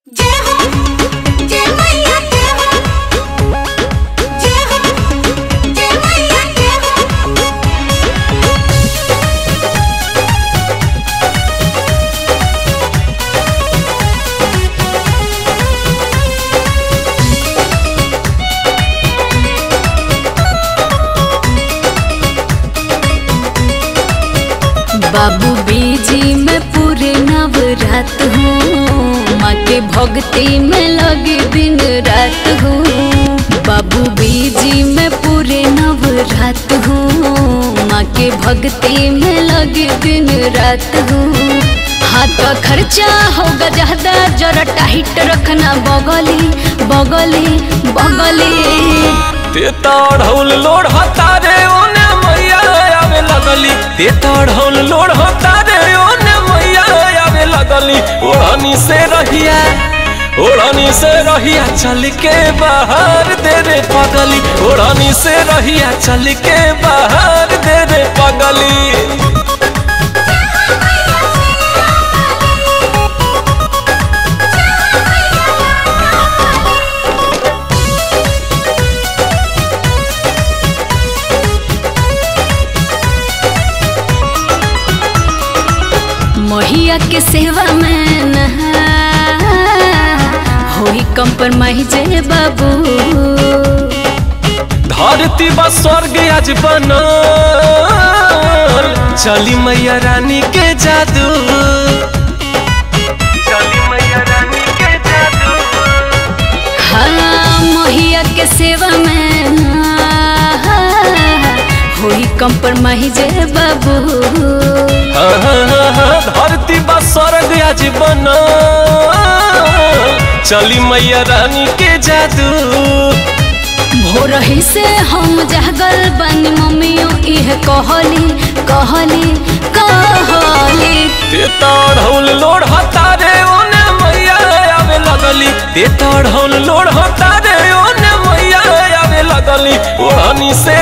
जय हो जय मैया जय हो जय हो जय मैया जय हो। बाबू बीजी में पूरे नवरात हूँ, माँ के भक्ति में लगी दिन रात हूँ। बाबू बीजी में पूरे नवरात हूँ, माँ के भक्ति में लगी दिन रात हूँ। हाथ का खर्चा होगा ज्यादा, जरा टाइट रखना बगली बगली बगली। तेता ढोल लोढ़ तारे ओने मैया आवे लगली, तेता ढोल लोढ़ तारे ओने मैया आवे लगली। ओढ़नी से रहिया चल के बाहर दे रे पगली, ओढ़नी से रहिया चल के बाहर दे रे पगली। मैया के सेवा में नहा होई कंप्रोमाइज बाबू। धरती बा स्वर्ग आज बनल, चली मैया रानी के जादू, चली मैया रानी के जादू। हाँ मैया के सेवा में होई कंप्रोमाइज बाबू। धरती बा स्वर्ग आज बनल, चली मैया रानी के जादू। भोरही से हम जागल बनी, मम्मियों इह कहली कहली कहली। तेता ढोल लोढ़ तारे ओने मैया आवे लगली, तेता ढोल लोढ़ तारे ओने मैया आवे लगली। ओढ़नी से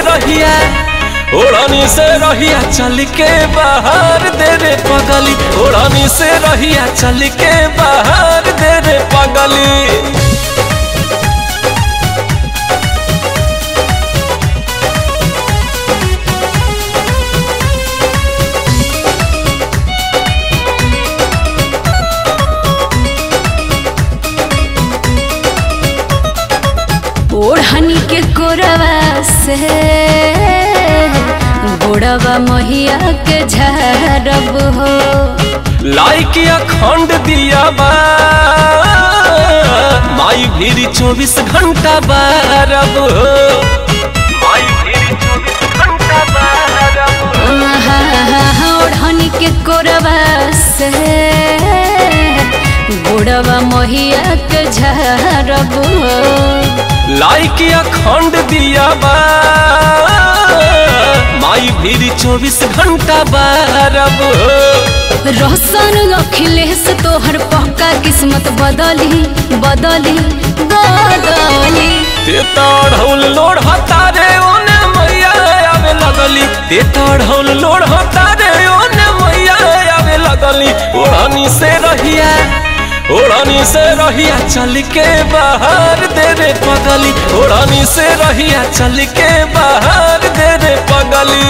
रहिया चल के बाहर दे रे पगली, ओढ़नी से रहिया चल के बाहर दे रे पगली। ओढ़नी के कोरवा से गोड़वा महिया के झरब हो। लाइक अखंड दिया बा माई भीरी 24 घंटा बारब हो, माई भीरी 24 घंटा बारब हो। ओढ़नी के कोरवा से गोड़वा महिया के झरब हो। लाइक अखंड दिया बा माई भीरी 24 घंटा बारब हो। रोशन अखिलेश तोहर पक्का किस्मत बदली बदली बदली। तेता ढोल लोढ़ तारे ओने मैया आवे लगली, तेता ढोल लोढ़ तारे ओने मैया आवे लगली। ओढ़नी से रहिया चल के बाहर दे रे पगली, ओढ़नी से रहिया चल के बाहर दे रे पगली।